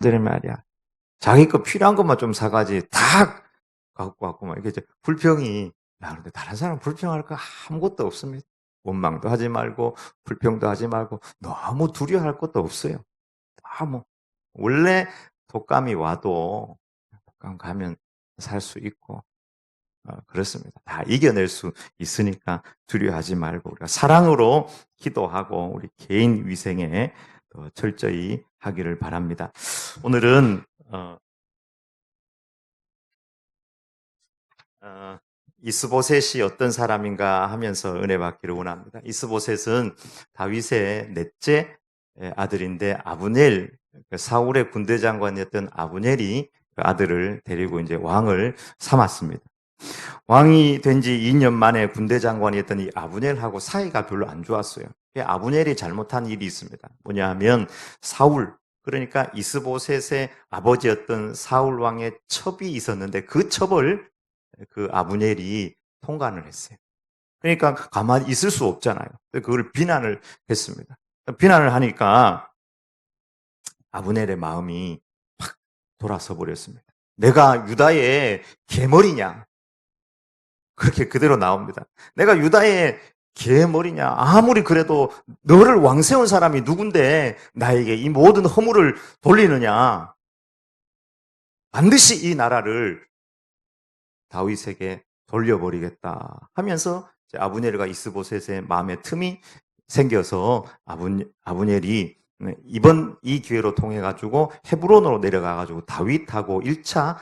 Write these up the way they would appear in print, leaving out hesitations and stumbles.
들이 말이야. 자기 거 필요한 것만 좀 사가지 다 갖고 왔고 막 이게 이제 불평이 나는데 다른 사람 불평할 거 아무것도 없습니다. 원망도 하지 말고 불평도 하지 말고 너무 두려워할 것도 없어요. 다 뭐 원래 독감이 와도 독감 가면 살 수 있고 그렇습니다. 다 이겨낼 수 있으니까 두려워하지 말고 우리가 사랑으로 기도하고 우리 개인 위생에 더 철저히 하기를 바랍니다. 오늘은 이스보셋이 어떤 사람인가 하면서 은혜 받기를 원합니다. 이스보셋은 다윗의 넷째 아들인데 아브넬, 사울의 군대 장관이었던 아브넬이 그 아들을 데리고 이제 왕을 삼았습니다. 왕이 된 지 2년 만에 군대 장관이었던 이 아브넬하고 사이가 별로 안 좋았어요. 아브넬이 잘못한 일이 있습니다. 뭐냐 하면 사울, 그러니까 이스보셋의 아버지였던 사울 왕의 첩이 있었는데 그 첩을 그 아브넬이 통관을 했어요. 그러니까 가만히 있을 수 없잖아요. 그걸 비난을 했습니다. 비난을 하니까 아브넬의 마음이 팍 돌아서 버렸습니다. 내가 유다의 개머리냐? 그렇게 그대로 나옵니다. 내가 유다의 개머리냐? 아무리 그래도 너를 왕 세운 사람이 누군데 나에게 이 모든 허물을 돌리느냐? 반드시 이 나라를 다윗에게 돌려버리겠다 하면서 아브넬과 이스보셋의 마음에 틈이 생겨서 아브넬이 이번 이 기회로 통해 가지고 헤브론으로 내려가 가지고 다윗하고 1차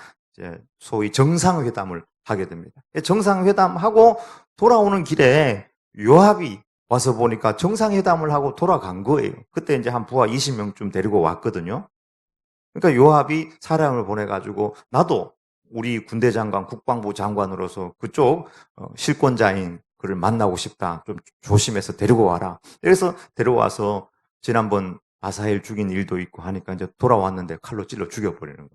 소위 정상회담을 하게 됩니다. 정상회담하고 돌아오는 길에 요압이 와서 보니까 정상회담을 하고 돌아간 거예요. 그때 이제 한 부하 20명쯤 데리고 왔거든요. 그러니까 요압이 사람을 보내가지고 나도 우리 군대 장관, 국방부 장관으로서 그쪽 실권자인 그를 만나고 싶다. 좀 조심해서 데리고 와라. 그래서 데려와서 지난번 아사헬 죽인 일도 있고 하니까 이제 돌아왔는데 칼로 찔러 죽여버리는 거예요.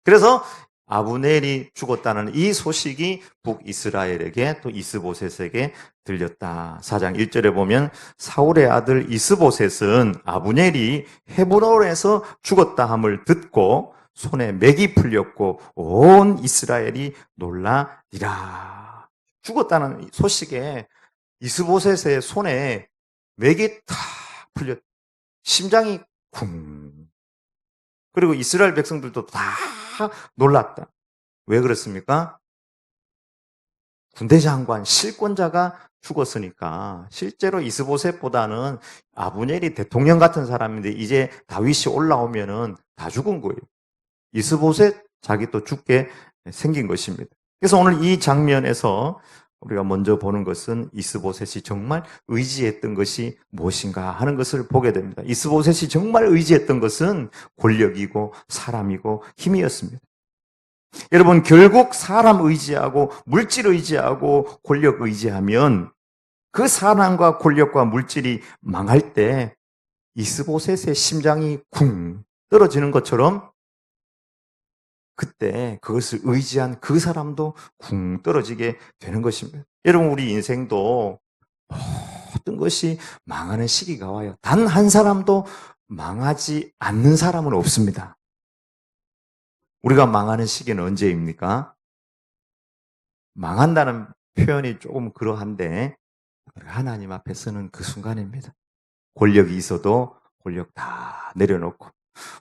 그래서 아브넬이 죽었다는 이 소식이 북이스라엘에게 또 이스보셋에게 들렸다. 4장 1절에 보면 사울의 아들 이스보셋은 아브넬이 헤브론에서 죽었다 함을 듣고 손에 맥이 풀렸고 온 이스라엘이 놀라니라. 죽었다는 소식에 이스보셋의 손에 맥이 탁 풀렸, 심장이 쿵. 그리고 이스라엘 백성들도 다 놀랐다. 왜 그렇습니까? 군대 장관, 실권자가 죽었으니까 실제로 이스보셋보다는 아브넬이 대통령 같은 사람인데 이제 다윗이 올라오면은 다 죽은 거예요. 이스보셋 자기 또 죽게 생긴 것입니다. 그래서 오늘 이 장면에서 우리가 먼저 보는 것은 이스보셋이 정말 의지했던 것이 무엇인가 하는 것을 보게 됩니다. 이스보셋이 정말 의지했던 것은 권력이고 사람이고 힘이었습니다. 여러분, 결국 사람 의지하고 물질 의지하고 권력 의지하면 그 사람과 권력과 물질이 망할 때 이스보셋의 심장이 쿵 떨어지는 것처럼 그때 그것을 의지한 그 사람도 쿵 떨어지게 되는 것입니다. 여러분, 우리 인생도 모든 것이 망하는 시기가 와요. 단 한 사람도 망하지 않는 사람은 없습니다. 우리가 망하는 시기는 언제입니까? 망한다는 표현이 조금 그러한데 하나님 앞에 서는 그 순간입니다. 권력이 있어도 권력 다 내려놓고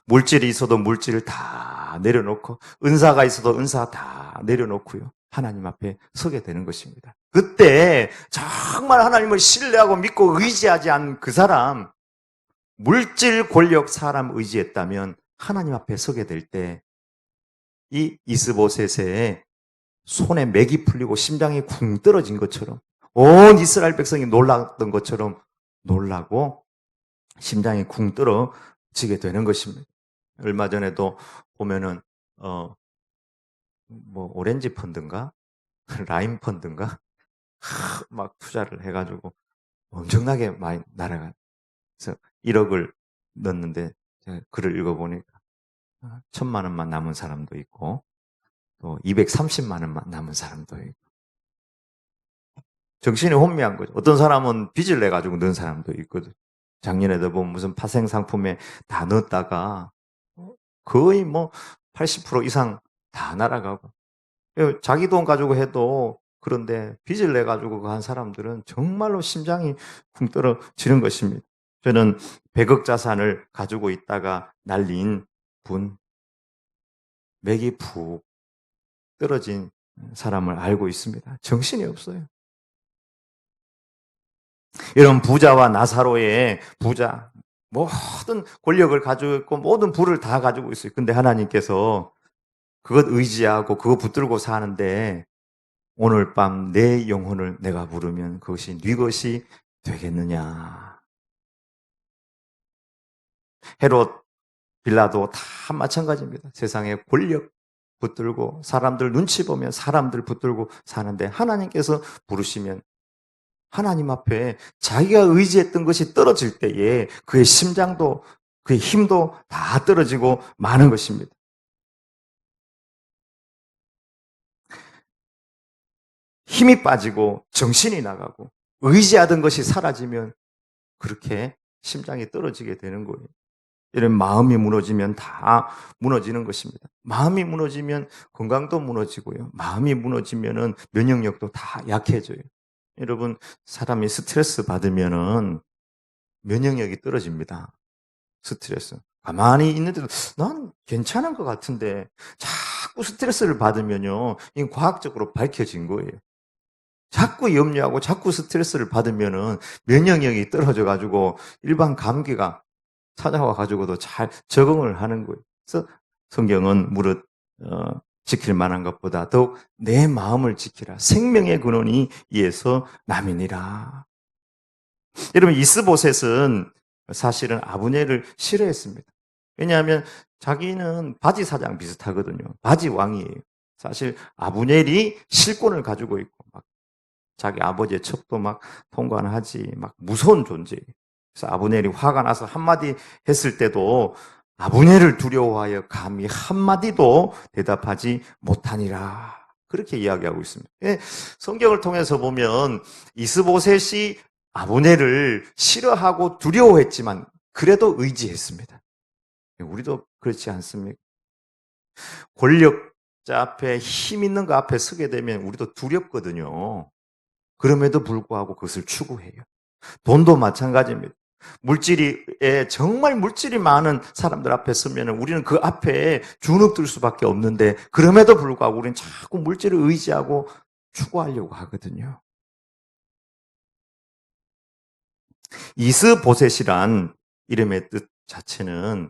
물질이 있어도 물질을 다 내려놓고 은사가 있어도 은사 다 내려놓고요. 하나님 앞에 서게 되는 것입니다. 그때 정말 하나님을 신뢰하고 믿고 의지하지 않은 그 사람, 물질, 권력, 사람 의지했다면 하나님 앞에 서게 될 때 이 이스보셋의 손에 맥이 풀리고 심장이 쿵 떨어진 것처럼 온 이스라엘 백성이 놀랐던 것처럼 놀라고 심장이 쿵 떨어지게 되는 것입니다. 얼마 전에도 보면은 오렌지 펀드인가 라임 펀드인가 막 투자를 해가지고 엄청나게 많이 날아간. 그래서 1억을 넣었는데 제가 글을 읽어보니까 1,000만 원만 남은 사람도 있고 또 230만 원만 남은 사람도 있고 정신이 혼미한 거죠. 어떤 사람은 빚을 내가지고 넣은 사람도 있거든. 작년에도 보면 무슨 파생 상품에 다 넣었다가 거의 뭐 80% 이상 다 날아가고. 자기 돈 가지고 해도 그런데 빚을 내 가지고 간 사람들은 정말로 심장이 쿵 떨어지는 것입니다. 저는 100억 자산을 가지고 있다가 날린 분, 맥이 푹 떨어진 사람을 알고 있습니다. 정신이 없어요. 이런 부자와 나사로의 부자, 모든 권력을 가지고 있고 모든 부를 다 가지고 있어요. 근데 하나님께서 그것 의지하고 그거 붙들고 사는데 오늘 밤 내 영혼을 내가 부르면 그것이 네 것이 되겠느냐. 헤롯, 빌라도 다 마찬가지입니다. 세상에 권력 붙들고 사람들 눈치 보면 사람들 붙들고 사는데 하나님께서 부르시면 하나님 앞에 자기가 의지했던 것이 떨어질 때에 그의 심장도 그의 힘도 다 떨어지고 마는 것입니다. 힘이 빠지고 정신이 나가고 의지하던 것이 사라지면 그렇게 심장이 떨어지게 되는 거예요. 이런 마음이 무너지면 다 무너지는 것입니다. 마음이 무너지면 건강도 무너지고요. 마음이 무너지면은 면역력도 다 약해져요. 여러분, 사람이 스트레스 받으면은 면역력이 떨어집니다. 스트레스. 가만히 있는데도 난 괜찮은 것 같은데 자꾸 스트레스를 받으면요. 이건 과학적으로 밝혀진 거예요. 자꾸 염려하고 자꾸 스트레스를 받으면은 면역력이 떨어져 가지고 일반 감기가 찾아와 가지고도 잘 적응을 하는 거예요. 그래서 성경은 무릇 지킬 만한 것보다 더욱 내 마음을 지키라. 생명의 근원이 이에서 남이니라. 여러분 이스보셋은 사실은 아브넬을 싫어했습니다. 왜냐하면 자기는 바지 사장 비슷하거든요. 바지 왕이에요. 사실 아브넬이 실권을 가지고 있고 막 자기 아버지의 첩도 막 통관하지 막 무서운 존재예요. 그래서 아브넬이 화가 나서 한마디 했을 때도 아브넬을 두려워하여 감히 한마디도 대답하지 못하니라. 그렇게 이야기하고 있습니다. 성경을 통해서 보면 이스보셋이 아브넬을 싫어하고 두려워했지만 그래도 의지했습니다. 우리도 그렇지 않습니까? 권력자 앞에 힘 있는 거 앞에 서게 되면 우리도 두렵거든요. 그럼에도 불구하고 그것을 추구해요. 돈도 마찬가지입니다. 정말 물질이 많은 사람들 앞에 서면 우리는 그 앞에 주눅들 수밖에 없는데 그럼에도 불구하고 우리는 자꾸 물질을 의지하고 추구하려고 하거든요. 이스보셋이란 이름의 뜻 자체는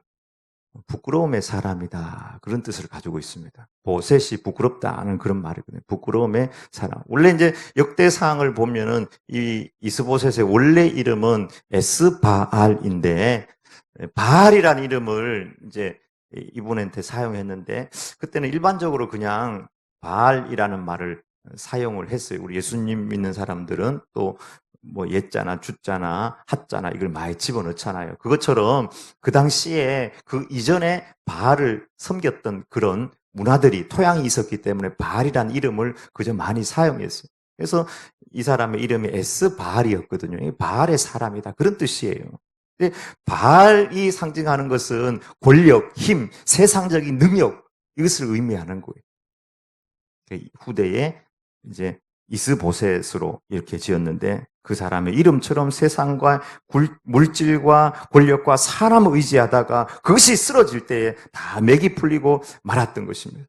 부끄러움의 사람이다. 그런 뜻을 가지고 있습니다. 보셋이 부끄럽다는 그런 말이거든요. 부끄러움의 사람. 원래 이제 역대상을 보면은 이 이스보셋의 원래 이름은 에스바알인데 바알이라는 이름을 이제 이분한테 사용했는데 그때는 일반적으로 그냥 바알이라는 말을 사용을 했어요. 우리 예수님 믿는 사람들은 또 뭐 예자나 주자나 하자나 이걸 많이 집어넣잖아요. 그것처럼 그 당시에 그 이전에 바알을 섬겼던 그런 문화들이 토양이 있었기 때문에 바알이라는 이름을 그저 많이 사용했어요. 그래서 이 사람의 이름이 에스바알이었거든요. 바알의 사람이다 그런 뜻이에요. 근데 바알이 상징하는 것은 권력, 힘, 세상적인 능력 이것을 의미하는 거예요. 후대에 이제 이스보셋으로 이렇게 지었는데 그 사람의 이름처럼 세상과 물질과 권력과 사람을 의지하다가 그것이 쓰러질 때에 다 맥이 풀리고 말았던 것입니다.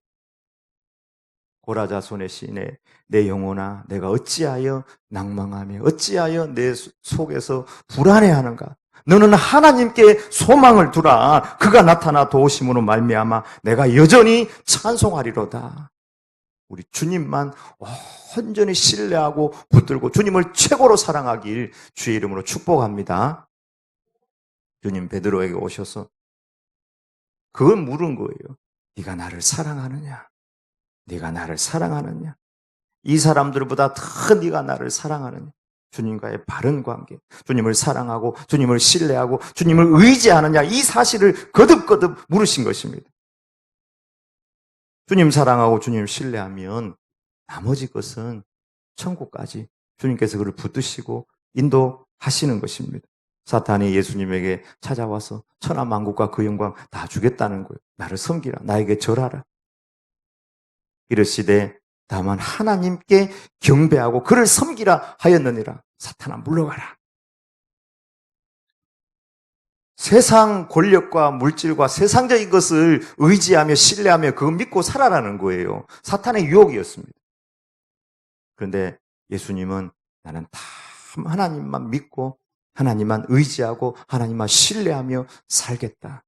고라자손의 시인에 내 영혼아 내가 어찌하여 낭망하며 어찌하여 내 속에서 불안해하는가. 너는 하나님께 소망을 두라. 그가 나타나 도우심으로 말미암아 내가 여전히 찬송하리로다. 우리 주님만 온전히 신뢰하고 붙들고 주님을 최고로 사랑하길 주의 이름으로 축복합니다. 주님 베드로에게 오셔서 그걸 물은 거예요. 네가 나를 사랑하느냐? 네가 나를 사랑하느냐? 이 사람들보다 더 네가 나를 사랑하느냐? 주님과의 바른 관계, 주님을 사랑하고 주님을 신뢰하고 주님을 의지하느냐? 이 사실을 거듭거듭 물으신 것입니다. 주님 사랑하고 주님 신뢰하면 나머지 것은 천국까지 주님께서 그를 붙드시고 인도하시는 것입니다. 사탄이 예수님에게 찾아와서 천하만국과 그 영광 다 주겠다는 거예요. 나를 섬기라. 나에게 절하라. 이르시되 다만 하나님께 경배하고 그를 섬기라 하였느니라. 사탄아 물러가라. 세상 권력과 물질과 세상적인 것을 의지하며 신뢰하며 그거 믿고 살아라는 거예요. 사탄의 유혹이었습니다. 그런데 예수님은 나는 다 하나님만 믿고 하나님만 의지하고 하나님만 신뢰하며 살겠다.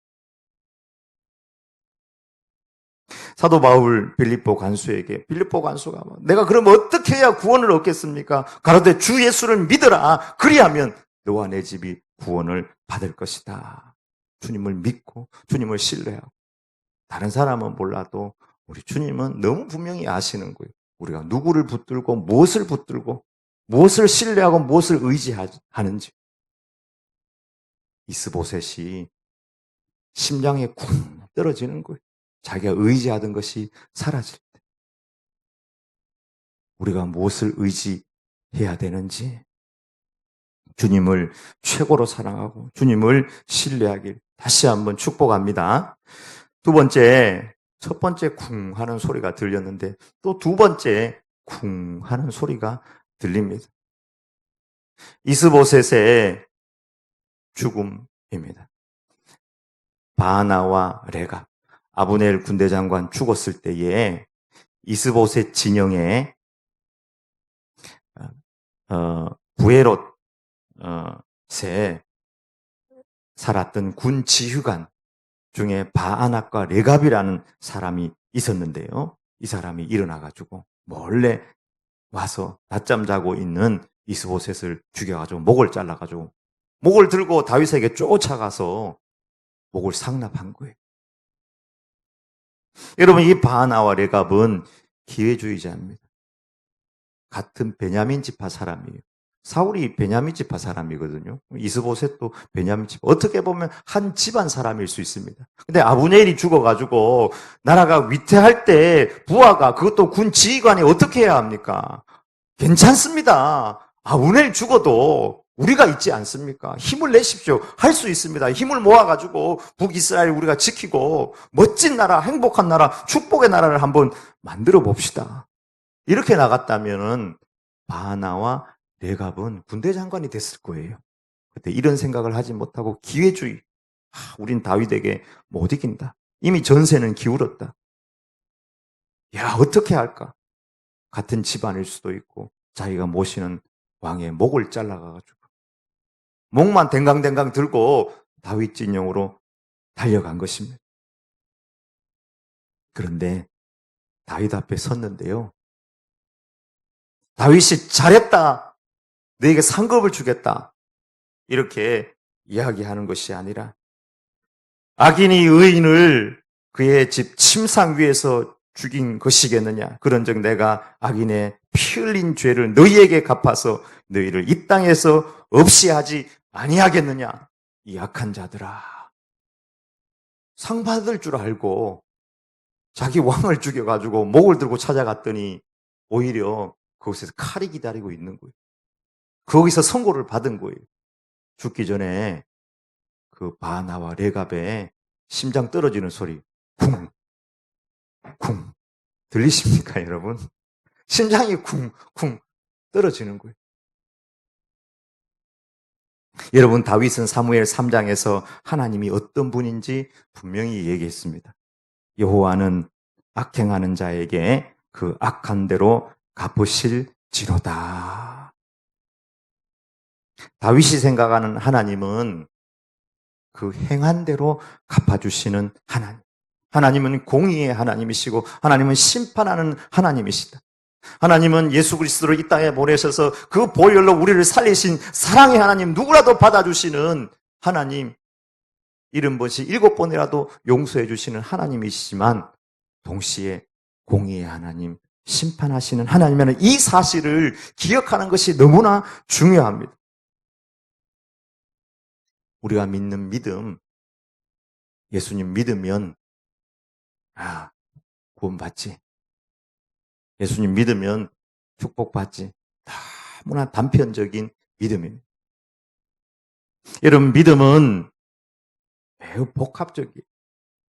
사도 바울 빌립보 간수에게 빌립보 간수가 내가 그럼 어떻게 해야 구원을 얻겠습니까? 가로되 주 예수를 믿으라. 그리하면 너와 내 집이 구원을 받을 것이다. 주님을 믿고 주님을 신뢰하고 다른 사람은 몰라도 우리 주님은 너무 분명히 아시는 거예요. 우리가 누구를 붙들고 무엇을 신뢰하고 무엇을 의지하는지. 이스보셋이 심장에 쿵 떨어지는 거예요. 자기가 의지하던 것이 사라질 때 우리가 무엇을 의지해야 되는지 주님을 최고로 사랑하고 주님을 신뢰하길 다시 한번 축복합니다. 두 번째, 첫 번째 쿵 하는 소리가 들렸는데 또 두 번째 쿵 하는 소리가 들립니다. 이스보셋의 죽음입니다. 바나와 레갑, 아브넬 군대장관 죽었을 때에 이스보셋 진영에 부에롯에 살았던 군 지휘관 중에 바아낙과 레갑이라는 사람이 있었는데요. 이 사람이 일어나가지고 몰래 와서 낮잠 자고 있는 이스보셋을 죽여가지고 목을 잘라가지고 목을 들고 다윗에게 쫓아가서 목을 상납한 거예요. 여러분, 이 바나와 레갑은 기회주의자입니다. 같은 베냐민 지파 사람이에요. 사울이 베냐민 지파 사람이거든요. 이스보셋도 베냐민 지파. 어떻게 보면 한 집안 사람일 수 있습니다. 근데 아브넬이 죽어가지고 나라가 위태할 때 부하가 그것도 군 지휘관이 어떻게 해야 합니까? 괜찮습니다. 아브넬 죽어도 우리가 있지 않습니까? 힘을 내십시오. 할 수 있습니다. 힘을 모아가지고 북이스라엘 우리가 지키고 멋진 나라, 행복한 나라, 축복의 나라를 한번 만들어 봅시다. 이렇게 나갔다면은 바나와 레갑은 군대 장관이 됐을 거예요. 그때 이런 생각을 하지 못하고 기회주의. 우린 다윗에게 못 이긴다. 이미 전세는 기울었다. 야, 어떻게 할까? 같은 집안일 수도 있고 자기가 모시는 왕의 목을 잘라가지고 목만 댕강댕강 들고 다윗 진영으로 달려간 것입니다. 그런데 다윗 앞에 섰는데요. 다윗이 잘했다. 너에게 상급을 주겠다. 이렇게 이야기하는 것이 아니라 악인이 의인을 그의 집 침상 위에서 죽인 것이겠느냐. 그런즉 내가 악인의 피 흘린 죄를 너희에게 갚아서 너희를 이 땅에서 없이 하지 아니하겠느냐. 이 악한 자들아. 상 받을 줄 알고 자기 왕을 죽여가지고 목을 들고 찾아갔더니 오히려 그곳에서 칼이 기다리고 있는 거예요. 거기서 선고를 받은 거예요. 죽기 전에 그 바나와 레갑의 심장 떨어지는 소리 쿵, 쿵 들리십니까 여러분? 심장이 쿵쿵 떨어지는 거예요. 여러분, 다윗은 사무엘 3장에서 하나님이 어떤 분인지 분명히 얘기했습니다. 여호와는 악행하는 자에게 그 악한 대로 갚으실지로다. 다윗이 생각하는 하나님은 그 행한 대로 갚아주시는 하나님. 하나님은 공의의 하나님이시고 하나님은 심판하는 하나님이시다. 하나님은 예수 그리스도를 이 땅에 보내셔서 그 보혈로 우리를 살리신 사랑의 하나님, 누구라도 받아주시는 하나님, 70번씩 7번이라도 용서해 주시는 하나님이시지만 동시에 공의의 하나님, 심판하시는 하나님이라는 이 사실을 기억하는 것이 너무나 중요합니다. 우리가 믿는 믿음, 예수님 믿으면 구원받지. 예수님 믿으면 축복받지. 너무나 단편적인 믿음입니다. 여러분, 믿음은 매우 복합적이에요.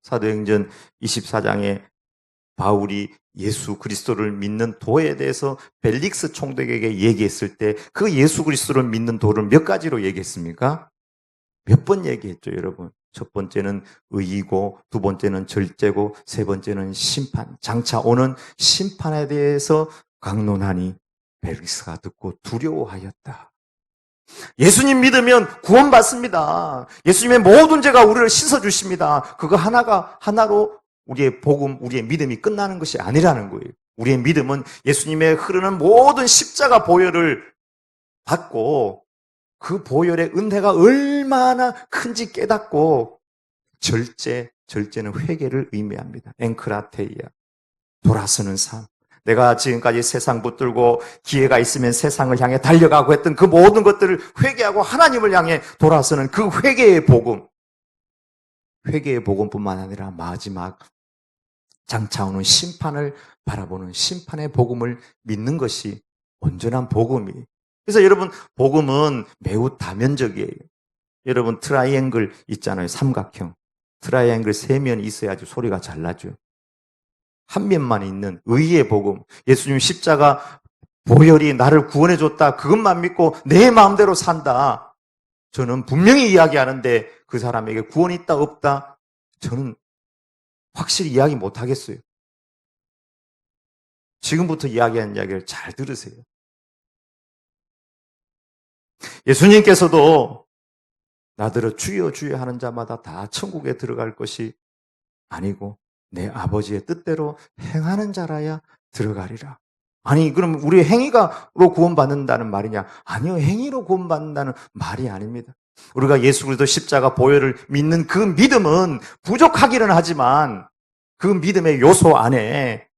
사도행전 24장에 바울이 예수 그리스도를 믿는 도에 대해서 벨릭스 총독에게 얘기했을 때 그 예수 그리스도를 믿는 도를 몇 가지로 얘기했습니까? 몇 번 얘기했죠, 여러분. 첫 번째는 의이고, 두 번째는 절제고, 세 번째는 심판. 장차 오는 심판에 대해서 강론하니 벨릭스가 듣고 두려워하였다. 예수님 믿으면 구원받습니다. 예수님의 모든 죄가 우리를 씻어주십니다. 그거 하나로 우리의 복음, 우리의 믿음이 끝나는 것이 아니라는 거예요. 우리의 믿음은 예수님의 흐르는 모든 십자가 보혈을 받고 그 보혈의 은혜가 얼마나 큰지 깨닫고 절제는 회개를 의미합니다. 앵크라테이아, 돌아서는 삶. 내가 지금까지 세상 붙들고 기회가 있으면 세상을 향해 달려가고 했던 그 모든 것들을 회개하고 하나님을 향해 돌아서는 그 회개의 복음. 회개의 복음뿐만 아니라 마지막 장차 오는 심판을 바라보는 심판의 복음을 믿는 것이 온전한 복음이에요. 그래서 여러분, 복음은 매우 다면적이에요. 여러분, 트라이앵글 있잖아요. 삼각형. 트라이앵글 세 면이 있어야지 소리가 잘 나죠. 한 면만 있는 의의 복음. 예수님 십자가 보혈이 나를 구원해 줬다. 그것만 믿고 내 마음대로 산다. 저는 분명히 이야기하는데 그 사람에게 구원이 있다 없다? 저는 확실히 이야기 못 하겠어요. 지금부터 이야기하는 이야기를 잘 들으세요. 예수님께서도 나더러 주여 주여 하는 자마다 다 천국에 들어갈 것이 아니고 내 아버지의 뜻대로 행하는 자라야 들어가리라. 아니, 그럼 우리 행위가로 구원받는다는 말이냐? 아니요, 행위로 구원받는다는 말이 아닙니다. 우리가 예수 그리스도 십자가 보혈을 믿는 그 믿음은 부족하기는 하지만 그 믿음의 요소 안에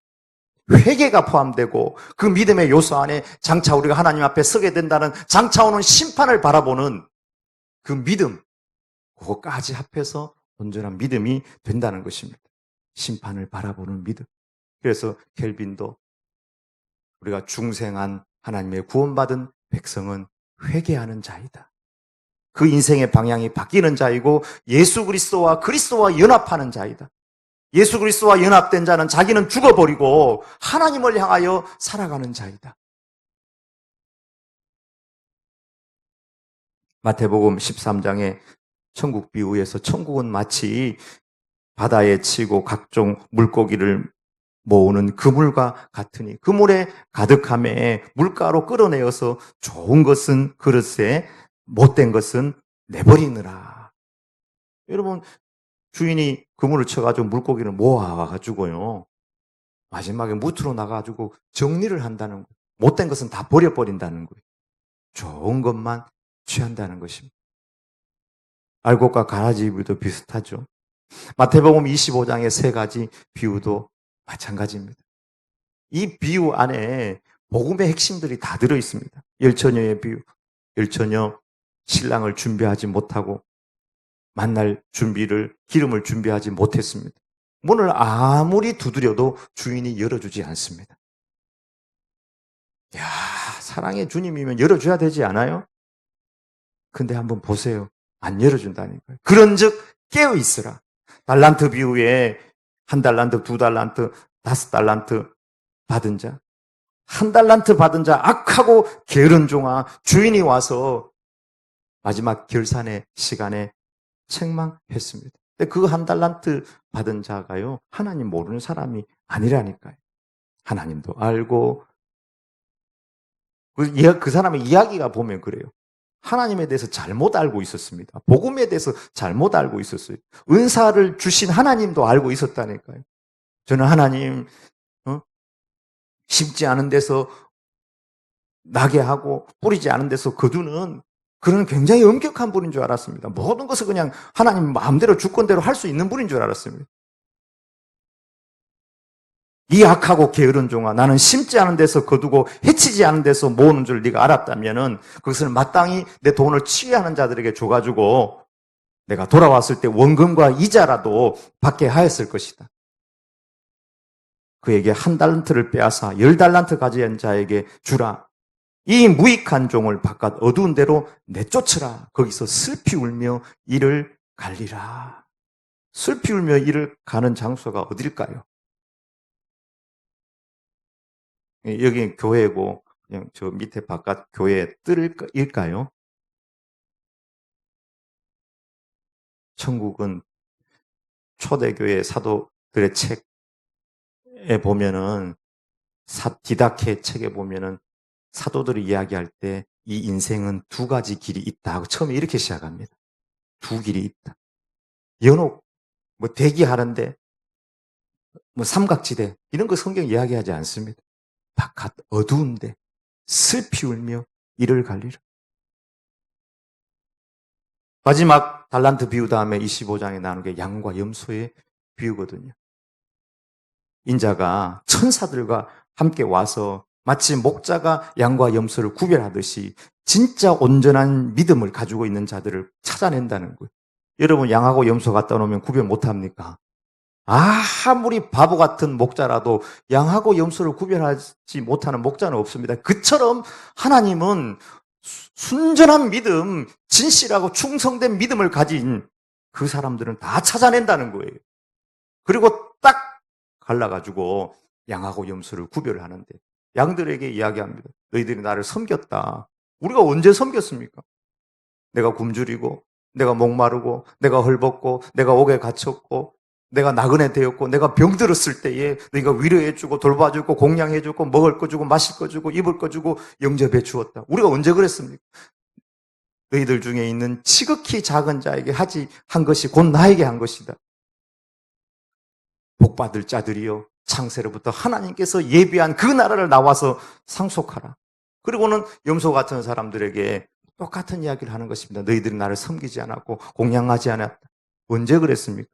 회개가 포함되고 그 믿음의 요소 안에 장차 우리가 하나님 앞에 서게 된다는 장차 오는 심판을 바라보는 그 믿음, 그것까지 합해서 온전한 믿음이 된다는 것입니다. 심판을 바라보는 믿음. 그래서 켈빈도 우리가 중생한 하나님의 구원받은 백성은 회개하는 자이다. 그 인생의 방향이 바뀌는 자이고 예수 그리스도와 연합하는 자이다. 예수 그리스도와 연합된 자는 자기는 죽어버리고 하나님을 향하여 살아가는 자이다. 마태복음 13장에 천국 비유에서 천국은 마치 바다에 치고 각종 물고기를 모으는 그물과 같으니 그물에 가득함에 물가로 끌어내어서 좋은 것은 그릇에 못된 것은 내버리느라. 여러분, 주인이 그물을 쳐가지고 물고기를 모아가지고요, 마지막에 무트로 나가가지고 정리를 한다는 거예요. 못된 것은 다 버려버린다는 거예요. 좋은 것만 취한다는 것입니다. 알곡과 가라지 비유도 비슷하죠. 마태복음 25장의 세 가지 비유도 마찬가지입니다. 이 비유 안에 복음의 핵심들이 다 들어있습니다. 열처녀의 비유. 열처녀 신랑을 준비하지 못하고 만날 기름을 준비하지 못했습니다. 문을 아무리 두드려도 주인이 열어주지 않습니다. 야, 사랑의 주님이면 열어줘야 되지 않아요? 근데 한번 보세요. 안 열어준다니까요. 그런즉 깨어있으라. 달란트 비유에 1달란트, 2달란트, 5달란트 받은 자, 1달란트 받은 자 악하고 게으른 종아, 주인이 와서 마지막 결산의 시간에 책망했습니다. 근데 그 1달란트 받은 자가요, 하나님 모르는 사람이 아니라니까요. 하나님도 알고, 그 사람의 이야기가 보면 그래요. 하나님에 대해서 잘못 알고 있었습니다. 복음에 대해서 잘못 알고 있었어요. 은사를 주신 하나님도 알고 있었다니까요. 저는 하나님 심지 않은 데서 나게 하고 뿌리지 않은 데서 거두는 그런 굉장히 엄격한 분인 줄 알았습니다. 모든 것을 그냥 하나님 마음대로 주권대로 할 수 있는 분인 줄 알았습니다. 이 악하고 게으른 종아, 나는 심지 않은 데서 거두고 해치지 않은 데서 모으는 줄 네가 알았다면은 그것을 마땅히 내 돈을 취하는 자들에게 줘가지고 내가 돌아왔을 때 원금과 이자라도 받게 하였을 것이다. 그에게 1달란트를 빼앗아 10달란트 가진 자에게 주라. 이 무익한 종을 바깥 어두운 데로 내쫓으라. 거기서 슬피 울며 이를 갈리라. 슬피 울며 이를 가는 장소가 어딜까요? 여기 교회고 그냥 저 밑에 바깥 교회 뜰일까요? 천국은 초대교회 사도들의 책에 보면은 디다케 책에 보면은 사도들이 이야기할 때 이 인생은 두 가지 길이 있다 하고 처음에 이렇게 시작합니다. 두 길이 있다. 연옥, 뭐 대기하는데, 뭐 삼각지대 이런 거 성경 이야기하지 않습니다. 바깥 어두운데 슬피 울며 이를 갈리라. 마지막 달란트 비유 다음에 25장에 나오는 게 양과 염소의 비유거든요. 인자가 천사들과 함께 와서 마치 목자가 양과 염소를 구별하듯이 진짜 온전한 믿음을 가지고 있는 자들을 찾아낸다는 거예요. 여러분 양하고 염소 갖다 놓으면 구별 못합니까? 아무리 바보 같은 목자라도 양하고 염소를 구별하지 못하는 목자는 없습니다. 그처럼 하나님은 순전한 믿음, 진실하고 충성된 믿음을 가진 그 사람들은 다 찾아낸다는 거예요. 그리고 딱 갈라가지고 양하고 염소를 구별하는데 양들에게 이야기합니다. 너희들이 나를 섬겼다. 우리가 언제 섬겼습니까? 내가 굶주리고 내가 목마르고 내가 헐벗고 내가 옥에 갇혔고 내가 나그네 되었고 내가 병들었을 때에 너희가 위로해주고 돌봐주고 공양해주고 먹을 거 주고 마실 거 주고 입을 거 주고 영접해 주었다. 우리가 언제 그랬습니까? 너희들 중에 있는 지극히 작은 자에게 한 것이 곧 나에게 한 것이다. 복받을 자들이여 창세로부터 하나님께서 예비한 그 나라를 나와서 상속하라. 그리고는 염소 같은 사람들에게 똑같은 이야기를 하는 것입니다. 너희들이 나를 섬기지 않았고 공양하지 않았다. 언제 그랬습니까?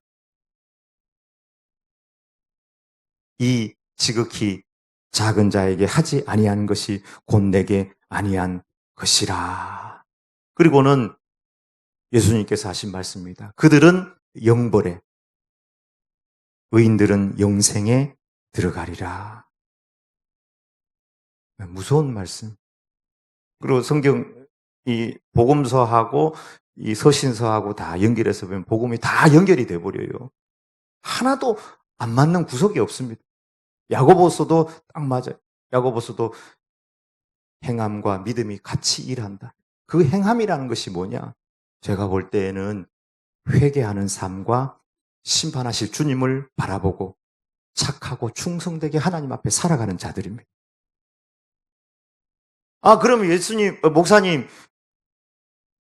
이 지극히 작은 자에게 하지 아니한 것이 곧 내게 아니한 것이라. 그리고는 예수님께서 하신 말씀입니다. 그들은 영벌에, 의인들은 영생에 들어가리라. 무서운 말씀. 그리고 성경 이 복음서하고 이 서신서하고 다 연결해서 보면 복음이 다 연결이 돼 버려요. 하나도 안 맞는 구석이 없습니다. 야고보서도 딱 맞아요. 야고보서도 행함과 믿음이 같이 일한다. 그 행함이라는 것이 뭐냐? 제가 볼 때에는 회개하는 삶과 심판하실 주님을 바라보고 착하고 충성되게 하나님 앞에 살아가는 자들입니다. 그러면 목사님,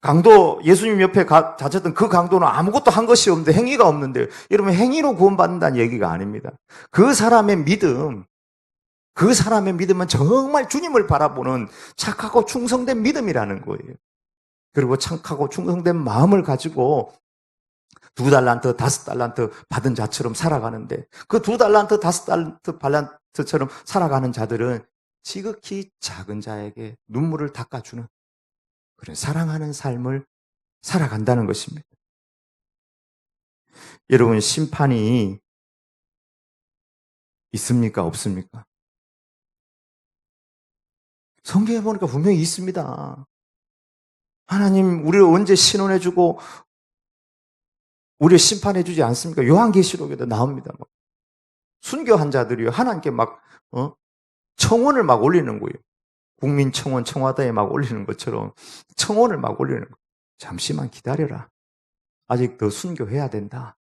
강도, 예수님 옆에 다쳤던 그 강도는 아무것도 한 것이 없는데 행위가 없는데, 여러분 행위로 구원받는다는 얘기가 아닙니다. 그 사람의 믿음은 정말 주님을 바라보는 착하고 충성된 믿음이라는 거예요. 그리고 착하고 충성된 마음을 가지고 2달란트, 5달란트 받은 자처럼 살아가는데 그 2달란트, 5달란트처럼 살아가는 자들은 지극히 작은 자에게 눈물을 닦아주는 그런 사랑하는 삶을 살아간다는 것입니다. 여러분 심판이 있습니까? 없습니까? 성경에 보니까 분명히 있습니다. 하나님 우리를 언제 신원해주고 우리를 심판해주지 않습니까? 요한계시록에도 나옵니다. 순교한 자들이요 하나님께 청원을 막 올리는 거예요. 국민청원 청와대에 막 올리는 것처럼 청원을 막 올리는 거예요. 잠시만 기다려라. 아직 더 순교해야 된다.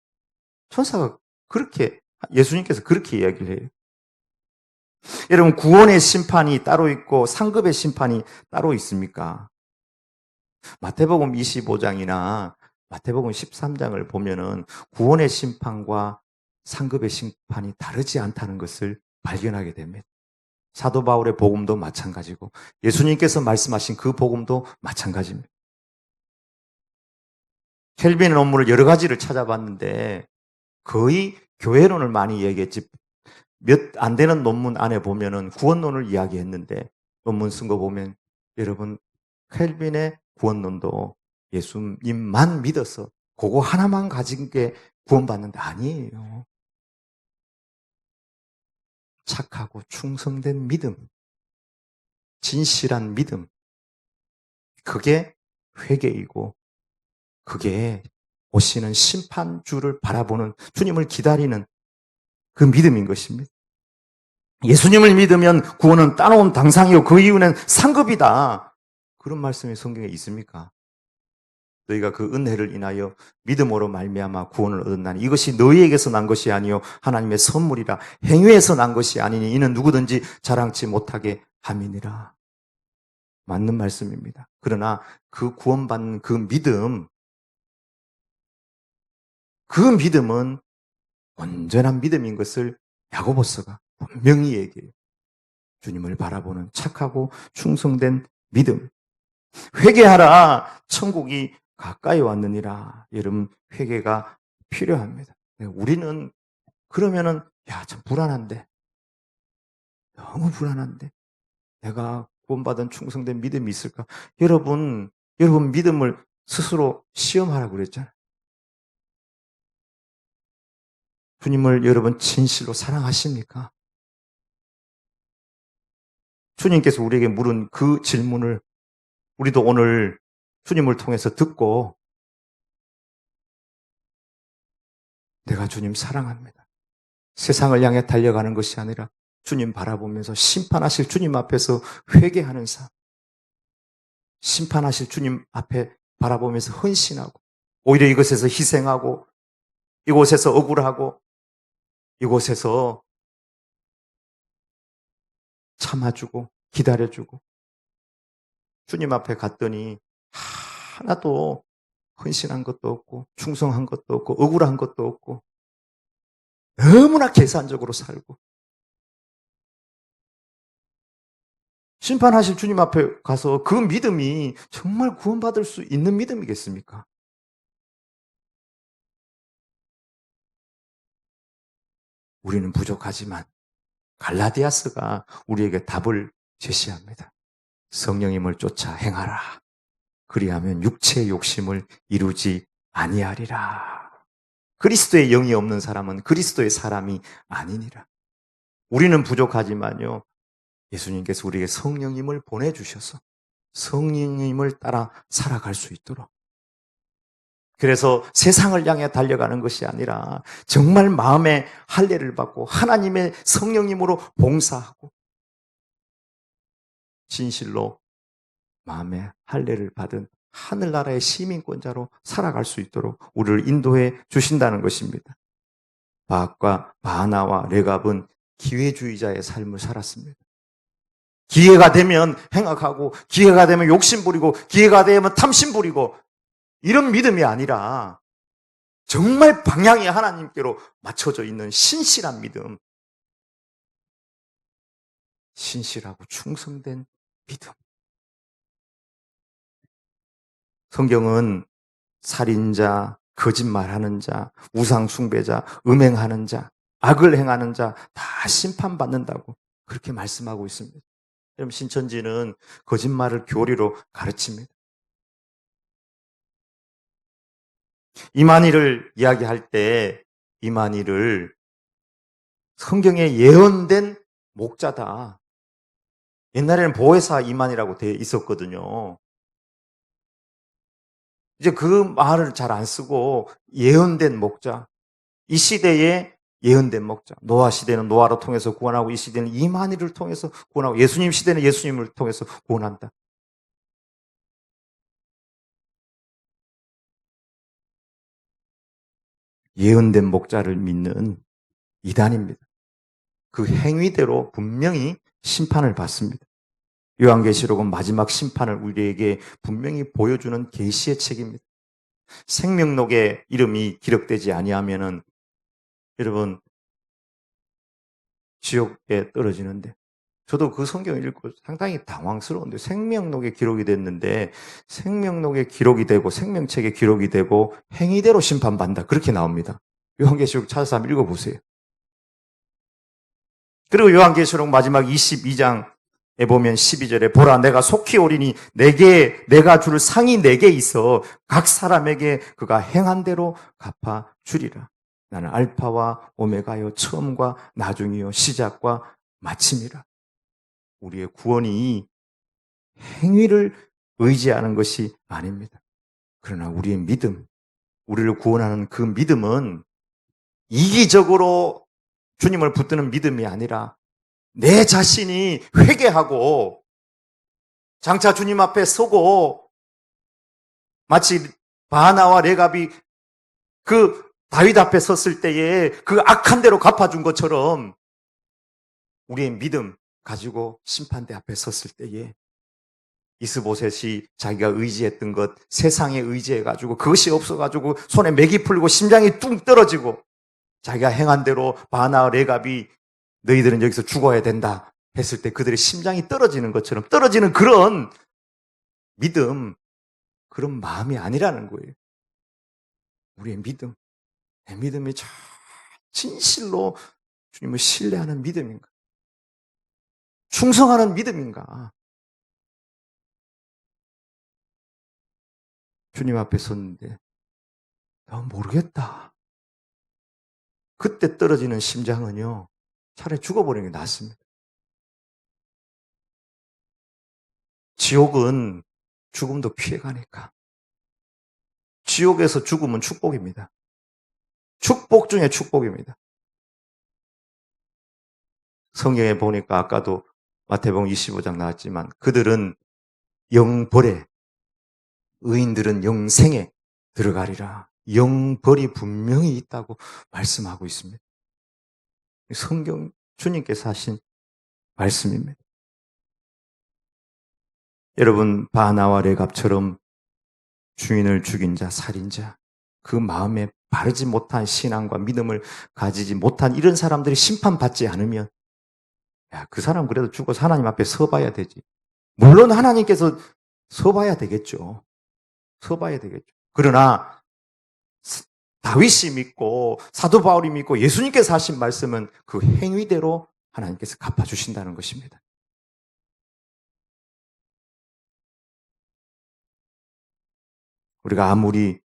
천사가 예수님께서 그렇게 이야기를 해요. 여러분 구원의 심판이 따로 있고 상급의 심판이 따로 있습니까? 마태복음 25장이나 마태복음 13장을 보면은 구원의 심판과 상급의 심판이 다르지 않다는 것을 발견하게 됩니다. 사도 바울의 복음도 마찬가지고 예수님께서 말씀하신 그 복음도 마찬가지입니다. 켈빈의 논문을 여러 가지를 찾아봤는데 거의 교회론을 많이 얘기했지 몇 안 되는 논문 안에 보면은 구원론을 이야기했는데 논문 쓴 거 보면 여러분 켈빈의 구원론도 예수님만 믿어서 그거 하나만 가진 게 구원받는다 아니에요. 착하고 충성된 믿음 진실한 믿음, 그게 회개이고 그게 오시는 심판주를 바라보는, 주님을 기다리는 그 믿음인 것입니다. 예수님을 믿으면 구원은 따놓은 당상이요 그 이유는 상급이다. 그런 말씀이 성경에 있습니까? 너희가 그 은혜를 인하여 믿음으로 말미암아 구원을 얻었나니 이것이 너희에게서 난 것이 아니요 하나님의 선물이라. 행위에서 난 것이 아니니 이는 누구든지 자랑치 못하게 함이니라. 맞는 말씀입니다. 그러나 그 구원받는 그 믿음은 온전한 믿음인 것을 야고보서가 분명히 얘기해요. 주님을 바라보는 착하고 충성된 믿음. 회개하라, 천국이 가까이 왔느니라. 여러분, 회개가 필요합니다. 우리는 그러면은 참 불안한데, 너무 불안한데 내가 구원받은 충성된 믿음이 있을까? 여러분 믿음을 스스로 시험하라고 그랬잖아요. 주님을 여러분 진실로 사랑하십니까? 주님께서 우리에게 물은 그 질문을 우리도 오늘 주님을 통해서 듣고 내가 주님 사랑합니다. 세상을 향해 달려가는 것이 아니라 주님 바라보면서 심판하실 주님 앞에서 회개하는 삶, 심판하실 주님 앞에 바라보면서 헌신하고 오히려 이것에서 희생하고 이곳에서 억울하고 이곳에서 참아주고 기다려주고 주님 앞에 갔더니 하나도 헌신한 것도 없고 충성한 것도 없고 억울한 것도 없고 너무나 계산적으로 살고 심판하실 주님 앞에 가서 그 믿음이 정말 구원받을 수 있는 믿음이겠습니까? 우리는 부족하지만 갈라디아서가 우리에게 답을 제시합니다. 성령님을 쫓아 행하라. 그리하면 육체의 욕심을 이루지 아니하리라. 그리스도의 영이 없는 사람은 그리스도의 사람이 아니니라. 우리는 부족하지만요. 예수님께서 우리에게 성령님을 보내주셔서 성령님을 따라 살아갈 수 있도록. 그래서 세상을 향해 달려가는 것이 아니라 정말 마음의 할례를 받고 하나님의 성령님으로 봉사하고 진실로 마음의 할례를 받은 하늘나라의 시민권자로 살아갈 수 있도록 우리를 인도해 주신다는 것입니다. 바악과 바하나와 레갑은 기회주의자의 삶을 살았습니다. 기회가 되면 행악하고 기회가 되면 욕심 부리고 기회가 되면 탐심 부리고 이런 믿음이 아니라 정말 방향이 하나님께로 맞춰져 있는 신실한 믿음, 신실하고 충성된 믿음. 성경은 살인자, 거짓말하는 자, 우상숭배자, 음행하는 자, 악을 행하는 자 다 심판받는다고 그렇게 말씀하고 있습니다. 여러분, 신천지는 거짓말을 교리로 가르칩니다. 이만희를 이야기할 때 이만희를 성경에 예언된 목자다. 옛날에는 보혜사 이만희라고 되어 있었거든요. 이제 그 말을 잘 안 쓰고 예언된 목자. 이 시대에 예언된 목자. 노아 시대는 노아로 통해서 구원하고 이 시대는 이만희를 통해서 구원하고 예수님 시대는 예수님을 통해서 구원한다. 예언된 목자를 믿는 이단입니다. 그 행위대로 분명히 심판을 받습니다. 요한계시록은 마지막 심판을 우리에게 분명히 보여주는 계시의 책입니다. 생명록에 이름이 기록되지 아니하면은 여러분 지옥에 떨어지는데 저도 그 성경을 읽고 상당히 당황스러운데 생명록에 기록이 됐는데 생명록에 기록이 되고 생명책에 기록이 되고 행위대로 심판받는다 그렇게 나옵니다. 요한계시록 찾아서 한번 읽어보세요. 그리고 요한계시록 마지막 22장에 보면 12절에 보라 내가 속히 오리니 내가 줄 상이 4개 있어 각 사람에게 그가 행한 대로 갚아 주리라. 나는 알파와 오메가요 처음과 나중이요 시작과 마침이라. 우리의 구원이 행위를 의지하는 것이 아닙니다. 그러나 우리의 믿음, 우리를 구원하는 그 믿음은 이기적으로 주님을 붙드는 믿음이 아니라 내 자신이 회개하고 장차 주님 앞에 서고 마치 바나와 레갑이 그 다윗 앞에 섰을 때에 그 악한 대로 갚아준 것처럼 우리의 믿음 가지고 심판대 앞에 섰을 때에 이스보셋이 자기가 의지했던 것, 세상에 의지해가지고 그것이 없어가지고 손에 맥이 풀리고 심장이 뚝 떨어지고 자기가 행한 대로 바나 레갑이 너희들은 여기서 죽어야 된다 했을 때 그들의 심장이 떨어지는 것처럼 떨어지는 그런 믿음, 그런 마음이 아니라는 거예요. 우리의 믿음, 내 믿음이 진실로 주님을 신뢰하는 믿음인가? 충성하는 믿음인가? 주님 앞에 섰는데 나 모르겠다. 그때 떨어지는 심장은요, 차라리 죽어버리는 게 낫습니다. 지옥은 죽음도 피해가니까. 지옥에서 죽음은 축복입니다. 축복 중에 축복입니다. 성경에 보니까 아까도 마태복음 25장 나왔지만 그들은 영벌에, 의인들은 영생에 들어가리라. 영벌이 분명히 있다고 말씀하고 있습니다. 성경 주님께서 하신 말씀입니다. 여러분, 바나와 레갑처럼 주인을 죽인 자, 살인자, 그 마음에 바르지 못한 신앙과 믿음을 가지지 못한 이런 사람들이 심판받지 않으면 그 사람 그래도 죽어서 하나님 앞에 서봐야 되지. 물론 하나님께서 서봐야 되겠죠. 서봐야 되겠죠. 그러나 다윗이 믿고 사도 바울이 믿고 예수님께서 하신 말씀은 그 행위대로 하나님께서 갚아주신다는 것입니다. 우리가 아무리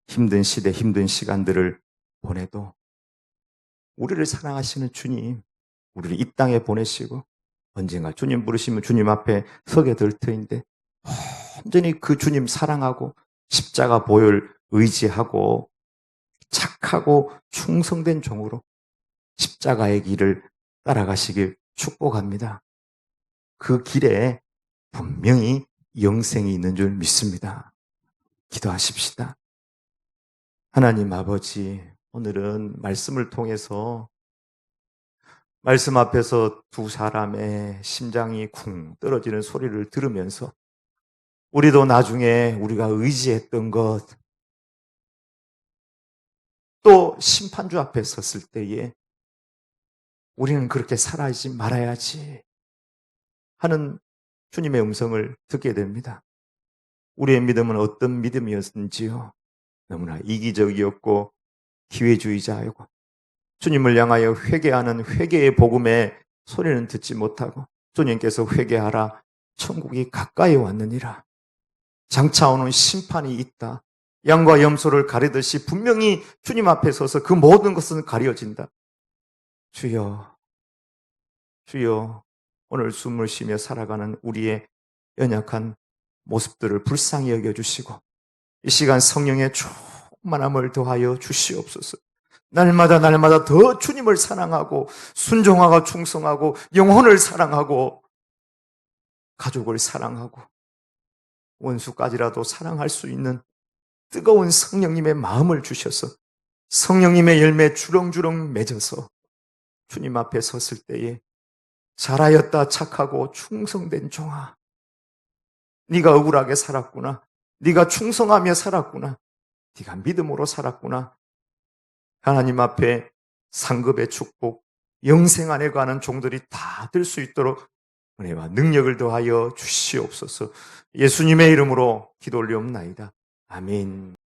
힘든 시대, 힘든 시간들을 보내도 우리를 사랑하시는 주님, 우리를 이 땅에 보내시고 언젠가 주님 부르시면 주님 앞에 서게 될 터인데 온전히 그 주님 사랑하고 십자가 보혈 의지하고 착하고 충성된 종으로 십자가의 길을 따라가시길 축복합니다. 그 길에 분명히 영생이 있는 줄 믿습니다. 기도하십시다. 하나님 아버지, 오늘은 말씀을 통해서 말씀 앞에서 두 사람의 심장이 쿵 떨어지는 소리를 들으면서 우리도 나중에 우리가 의지했던 것, 또 심판주 앞에 섰을 때에 우리는 그렇게 살아있지 말아야지 하는 주님의 음성을 듣게 됩니다. 우리의 믿음은 어떤 믿음이었는지요? 너무나 이기적이었고 기회주의자이고 주님을 향하여 회개하는 회개의 복음의 소리는 듣지 못하고 주님께서 회개하라, 천국이 가까이 왔느니라, 장차 오는 심판이 있다, 양과 염소를 가리듯이 분명히 주님 앞에 서서 그 모든 것은 가려진다. 주여, 주여, 오늘 숨을 쉬며 살아가는 우리의 연약한 모습들을 불쌍히 여겨주시고 이 시간 성령의 충만함을 더하여 주시옵소서. 날마다 날마다 더 주님을 사랑하고 순종하고 충성하고 영혼을 사랑하고 가족을 사랑하고 원수까지라도 사랑할 수 있는 뜨거운 성령님의 마음을 주셔서 성령님의 열매 주렁주렁 맺어서 주님 앞에 섰을 때에 잘하였다 착하고 충성된 종아, 네가 억울하게 살았구나, 네가 충성하며 살았구나, 네가 믿음으로 살았구나, 하나님 앞에 상급의 축복, 영생 안에 가는 종들이 다 될 수 있도록 은혜와 능력을 더하여 주시옵소서. 예수님의 이름으로 기도 올리옵나이다. 아멘.